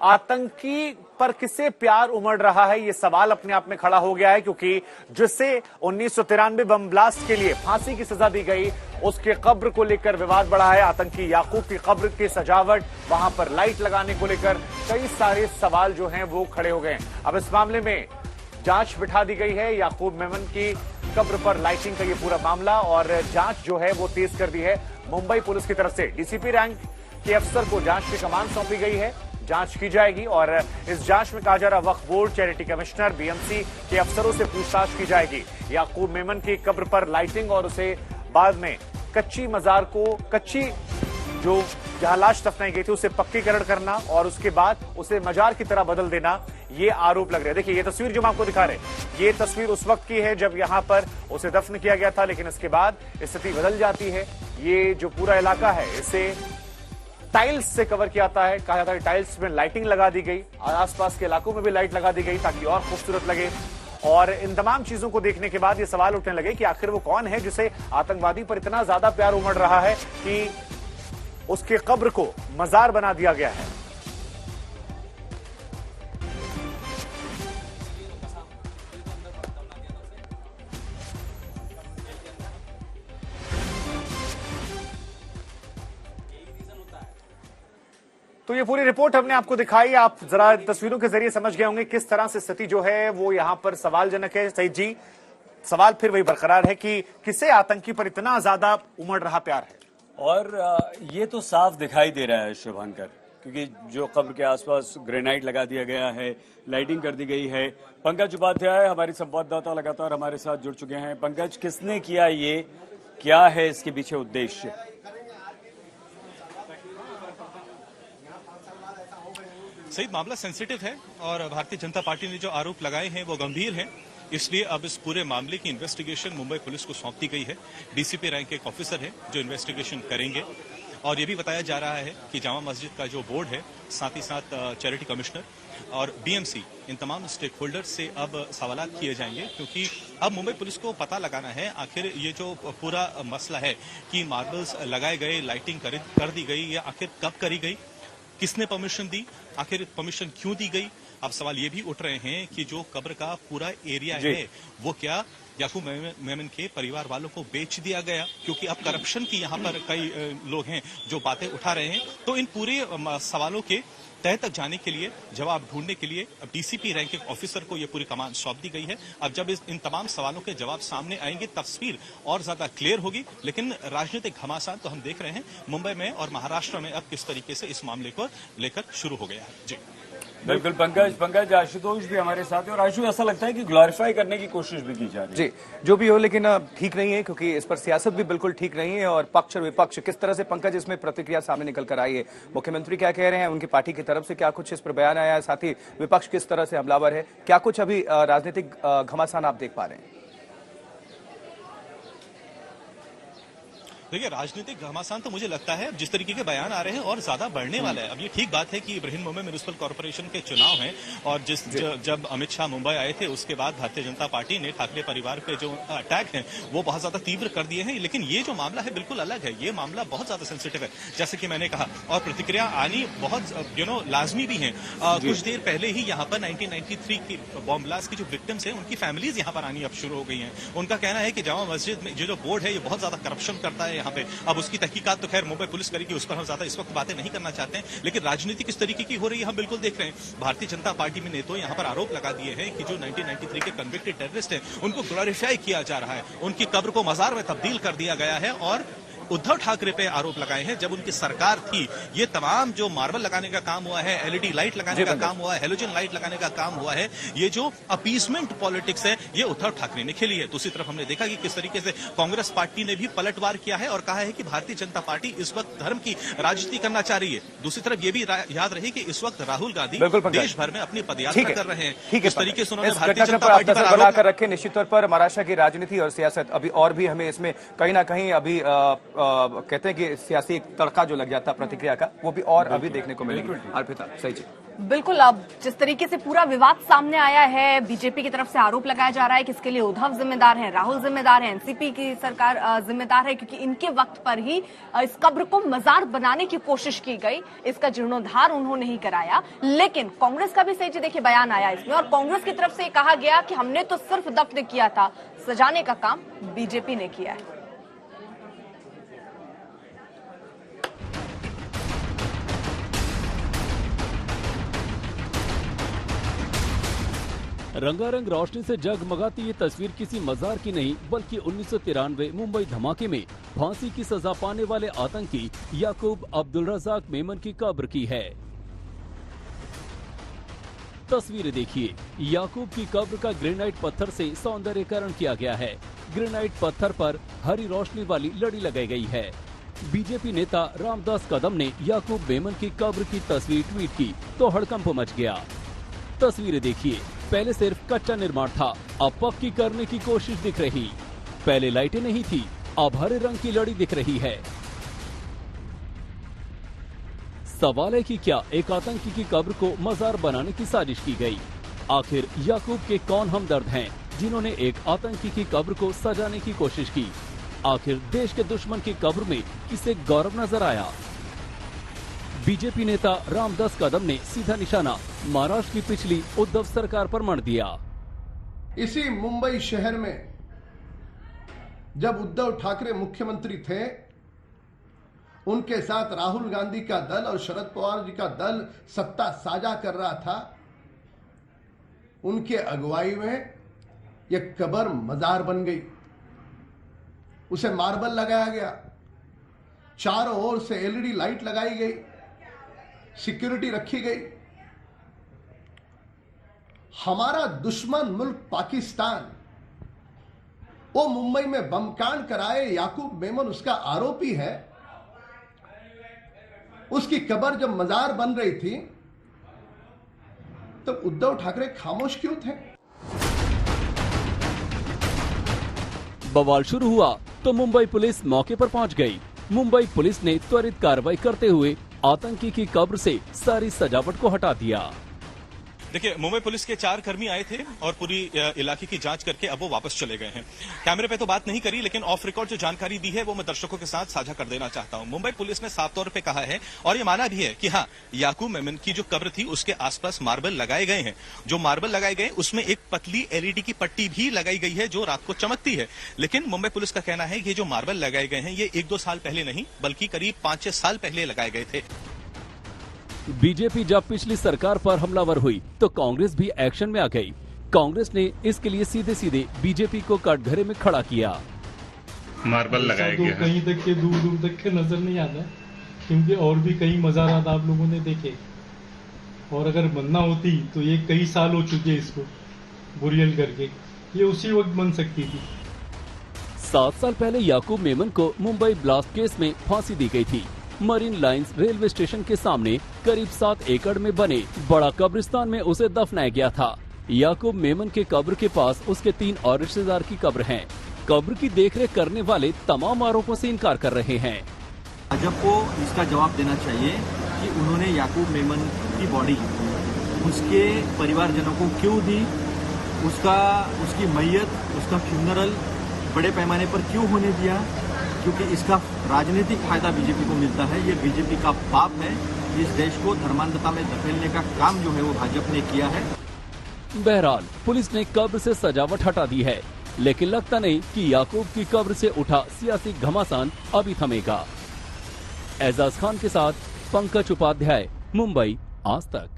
आतंकी पर किसे प्यार उमड़ रहा है, ये सवाल अपने आप में खड़ा हो गया है, क्योंकि जिसे 1993 बम ब्लास्ट के लिए फांसी की सजा दी गई, उसके कब्र को लेकर विवाद बढ़ा है। आतंकी याकूब की कब्र की सजावट, वहां पर लाइट लगाने को लेकर कई सारे सवाल जो हैं वो खड़े हो गए। अब इस मामले में जांच बिठा दी गई है। याकूब मेमन की कब्र पर लाइटिंग का ये पूरा मामला, और जांच जो है वो तेज कर दी है मुंबई पुलिस की तरफ से। डीसीपी रैंक के अफसर को जांच की कमान सौंपी गई है, जांच की जाएगी, और इस जांच में कहा जा रहा वक्फ बोर्ड, चैरिटी कमिश्नर, बीएमसी के अफसरों से पूछताछ की जाएगी। याकूब मेमन की कब्र पर लाइटिंग और उसे बाद में कच्ची मजार को, कच्ची जो जहां लाश दफनाई गई थी उसे पक्कीकरण करना और उसके बाद उसे मजार की तरह बदल देना, ये आरोप लग रहे हैं। देखिए ये तस्वीर जो हम आपको दिखा रहे हैं, ये तस्वीर उस वक्त की है जब यहां पर उसे दफन किया गया था, लेकिन इसके बाद स्थिति बदल जाती है। ये जो पूरा इलाका है इसे टाइल्स से कवर किया जाता है, कहा जाता है टाइल्स में लाइटिंग लगा दी गई और आसपास के इलाकों में भी लाइट लगा दी गई ताकि और खूबसूरत लगे। और इन तमाम चीजों को देखने के बाद ये सवाल उठने लगे कि आखिर वो कौन है जिसे आतंकवादी पर इतना ज्यादा प्यार उमड़ रहा है कि उसके कब्र को मजार बना दिया गया है। तो ये पूरी रिपोर्ट हमने आपको दिखाई, आप जरा तस्वीरों के जरिए समझ गए होंगे किस तरह से स्थिति जो है वो यहां पर सवालजनक है। सही जी, सवाल फिर वही बरकरार है कि किसे आतंकी पर इतना ज्यादा उमड़ रहा प्यार है। और ये तो साफ दिखाई दे रहा है शुभांकर, क्योंकि जो कब्र के आसपास ग्रेनाइट लगा दिया गया है, लाइटिंग कर दी गई है। पंकज उपाध्याय हमारी संवाददाता लगातार हमारे साथ जुड़ चुके हैं। पंकज, किसने किया ये, क्या है इसके पीछे उद्देश्य? सही मामला सेंसिटिव है और भारतीय जनता पार्टी ने जो आरोप लगाए हैं वो गंभीर हैं, इसलिए अब इस पूरे मामले की इन्वेस्टिगेशन मुंबई पुलिस को सौंप दी गई है। डीसीपी रैंक के एक ऑफिसर है जो इन्वेस्टिगेशन करेंगे, और ये भी बताया जा रहा है कि जामा मस्जिद का जो बोर्ड है, साथ ही साथ चैरिटी कमिश्नर और बीएमसी, इन तमाम स्टेक होल्डर से अब सवालात किए जाएंगे, क्योंकि अब मुंबई पुलिस को पता लगाना है आखिर ये जो पूरा मसला है कि मार्बल्स लगाए गए, लाइटिंग कर दी गई, या आखिर कब करी गई, किसने परमिशन दी, आखिर परमिशन क्यों दी गई। अब सवाल ये भी उठ रहे हैं कि जो कब्र का पूरा एरिया है वो क्या याकूब मेमन के परिवार वालों को बेच दिया गया, क्योंकि अब करप्शन की यहाँ पर कई लोग हैं जो बातें उठा रहे हैं। तो इन पूरे सवालों के तह तक जाने के लिए, जवाब ढूंढने के लिए अब डीसीपी रैंक के ऑफिसर को ये पूरी कमान सौंप दी गई है। अब जब इन तमाम सवालों के जवाब सामने आएंगे, तस्वीर और ज्यादा क्लियर होगी। लेकिन राजनीतिक घमासान तो हम देख रहे हैं मुंबई में और महाराष्ट्र में अब किस तरीके से इस मामले को लेकर शुरू हो गया है। जी बिल्कुल पंकज, आशुतोष भी हमारे साथ है, और आशु ऐसा लगता है कि ग्लोरीफाई करने की कोशिश भी की जा रही है। जी, जो भी हो, लेकिन ठीक नहीं है, क्योंकि इस पर सियासत भी बिल्कुल ठीक नहीं है, और पक्ष और विपक्ष किस तरह से पंकज इसमें प्रतिक्रिया सामने निकल कर आई है। मुख्यमंत्री क्या कह रहे हैं, उनकी पार्टी की तरफ से क्या कुछ इस पर बयान आया है, साथ ही विपक्ष किस तरह से हमलावर है, क्या कुछ अभी राजनीतिक घमासान आप देख पा रहे हैं? देखिए, राजनीतिक घमासान तो मुझे लगता है जिस तरीके के बयान आ रहे हैं और ज्यादा बढ़ने वाला है। अब ये ठीक बात है कि इब्राहिम मुंबई म्युनिसिपल कॉर्पोरेशन के चुनाव हैं, और जब अमित शाह मुंबई आए थे उसके बाद भारतीय जनता पार्टी ने ठाकरे परिवार पे जो अटैक हैं वो बहुत ज्यादा तीव्र कर दिए हैं। लेकिन ये जो मामला है बिल्कुल अलग है, ये मामला बहुत ज्यादा सेंसिटिव है, जैसे कि मैंने कहा, और प्रतिक्रिया आनी बहुत लाजमी भी है। कुछ देर पहले ही यहाँ पर 1993 की बॉम्ब ब्लास्ट की जो विक्टिम्स हैं उनकी फैमिलीज यहाँ पर आनी अब शुरू हो गई हैं। उनका कहना है कि जामा मस्जिद में जो बोर्ड है ये बहुत ज्यादा करप्शन करता है यहाँ पे। अब उसकी तहकीकात तो खैर मुंबई पुलिस करेगी, उस पर हम ज्यादा इस वक्त बातें नहीं करना चाहते हैं, लेकिन राजनीति किस तरीके की हो रही है हम बिल्कुल देख रहे हैं। भारतीय जनता पार्टी में ने तो यहाँ पर आरोप लगा दिए हैं कि जो 1993 के कन्विक्टेड टेररिस्ट हैं उनको ग्लोरीफाई किया जा रहा है, उनकी कब्र को मजार में तब्दील कर दिया गया है। और उद्धव ठाकरे पे आरोप लगाए हैं, जब उनकी सरकार थी ये तमाम जो मार्बल लगाने का काम हुआ है, एलईडी लाइट लगाने का काम हुआ है, हेलोजन लाइट लगाने का काम हुआ है, ये जो अपीसमेंट पॉलिटिक्स है ये उद्धव ठाकरे ने खेली है। दूसरी तरफ हमने देखा कि किस तरीके से कांग्रेस पार्टी ने भी पलटवार किया है और कहा है कि भारतीय जनता पार्टी इस वक्त धर्म की राजनीति करना चाह रही है। दूसरी तरफ ये भी याद रहे कि इस वक्त राहुल गांधी देश भर में अपनी पदयात्रा कर रहे हैं। इस तरीके से उन्होंने भारतीय जनता पार्टी पर बनाकर रखे। निश्चित तौर पर महाराष्ट्र की राजनीति और सियासत अभी और भी हमें इसमें कहीं ना कहीं अभी कहते हैं कि सियासी तड़का जो लग जाता प्रतिक्रिया का, वो भी और अभी देखने को मिलेगी। अर्पिता, सही जी। बिल्कुल। अब जिस तरीके से पूरा विवाद सामने आया है, बीजेपी की तरफ से आरोप लगाया जा रहा है कि इसके लिए उद्धव जिम्मेदार हैं, राहुल जिम्मेदार हैं, एनसीपी की सरकार जिम्मेदार है, क्योंकि इनके वक्त पर ही इस कब्र को मजार बनाने की कोशिश की गई, इसका जीर्णोद्धार उन्होंने ही कराया। लेकिन कांग्रेस का भी सही देखिए बयान आया इसमें, और कांग्रेस की तरफ से कहा गया कि हमने तो सिर्फ दफन किया था, सजाने का काम बीजेपी ने किया है। रंगारंग रोशनी से जगमगाती ये तस्वीर किसी मजार की नहीं बल्कि 1993 मुंबई धमाके में फांसी की सजा पाने वाले आतंकी याकूब अब्दुल रज़ाक मेमन की कब्र की है। तस्वीरें देखिए, याकूब की कब्र का ग्रेनाइट पत्थर से सौंदर्यीकरण किया गया है। ग्रेनाइट पत्थर पर हरी रोशनी वाली लड़ी लगाई गई है। बीजेपी नेता रामदास कदम ने याकूब मेमन की कब्र की तस्वीर ट्वीट की तो हड़कंप मच गया। तस्वीरें देखिए, पहले सिर्फ कच्चा निर्माण था, अब पक्की करने की कोशिश दिख रही। पहले लाइटें नहीं थी, अब हरे रंग की लड़ी दिख रही है। सवाल है कि क्या एक आतंकी की कब्र को मजार बनाने की साजिश की गई? आखिर याकूब के कौन हमदर्द हैं जिन्होंने एक आतंकी की कब्र को सजाने की कोशिश की? आखिर देश के दुश्मन की कब्र में किसे गौरव नजर आया? बीजेपी नेता रामदास कदम ने सीधा निशाना महाराष्ट्र की पिछली उद्धव सरकार पर मढ़ दिया। इसी मुंबई शहर में जब उद्धव ठाकरे मुख्यमंत्री थे, उनके साथ राहुल गांधी का दल और शरद पवार जी का दल सत्ता साझा कर रहा था। उनके अगुवाई में यह कब्र मजार बन गई, उसे मार्बल लगाया गया, चारों ओर से एलईडी लाइट लगाई गई, सिक्योरिटी रखी गई। हमारा दुश्मन मुल्क पाकिस्तान वो मुंबई में बमकांड कराए, याकूब मेमन उसका आरोपी है। उसकी कब्र जब मजार बन रही थी तो उद्धव ठाकरे खामोश क्यों थे? बवाल शुरू हुआ तो मुंबई पुलिस मौके पर पहुंच गई। मुंबई पुलिस ने त्वरित कार्रवाई करते हुए आतंकी की कब्र से सारी सजावट को हटा दिया। देखिए, मुंबई पुलिस के 4 कर्मी आए थे और पूरी इलाके की जांच करके अब वो वापस चले गए हैं। कैमरे पे तो बात नहीं करी, लेकिन ऑफ रिकॉर्ड जो जानकारी दी है वो मैं दर्शकों के साथ साझा कर देना चाहता हूं। मुंबई पुलिस ने साफ तौर पे कहा है और ये माना भी है कि हाँ, याकूब मेमन की जो कब्र थी उसके आसपास मार्बल लगाए गए हैं। जो मार्बल लगाए गए उसमें एक पतली एलईडी की पट्टी भी लगाई गई है जो रात को चमकती है। लेकिन मुंबई पुलिस का कहना है कि ये जो मार्बल लगाए गए हैं ये 1-2 साल पहले नहीं बल्कि करीब 5-6 साल पहले लगाए गए थे। बीजेपी जब पिछली सरकार पर हमलावर हुई तो कांग्रेस भी एक्शन में आ गई। कांग्रेस ने इसके लिए सीधे सीधे बीजेपी को कटघरे में खड़ा किया। मार्बल लगाए गए कहीं तक के दूर दूर तक के नजर नहीं आता, क्योंकि और भी कई मज़ारात आप लोगों ने देखे, और अगर बनना होती तो ये कई साल हो चुके इसको बुरियल करके, ये उसी वक्त बन सकती थी। 7 साल पहले याकूब मेमन को मुंबई ब्लास्ट केस में फांसी दी गई थी। मरीन लाइंस रेलवे स्टेशन के सामने करीब 7 एकड़ में बने बड़ा कब्रिस्तान में उसे दफनाया गया था। याकूब मेमन के कब्र के पास उसके 3 और रिश्तेदार की कब्र है। कब्र की देखरेख करने वाले तमाम आरोपों से इनकार कर रहे हैं। भाजपा को इसका जवाब देना चाहिए कि उन्होंने याकूब मेमन की बॉडी उसके परिवारजनों को क्यों दी, उसकी मैयत, उसका फ्यूनरल बड़े पैमाने पर क्यों होने दिया, क्योंकि इसका राजनीतिक फायदा बीजेपी को मिलता है। ये बीजेपी का पाप है। इस देश को धर्मांधता में धकेलने का काम जो है वो भाजपा ने किया है। बहरहाल पुलिस ने कब्र से सजावट हटा दी है, लेकिन लगता नहीं कि याकूब की कब्र से उठा सियासी घमासान अभी थमेगा। एजाज खान के साथ पंकज उपाध्याय, मुंबई, आज तक।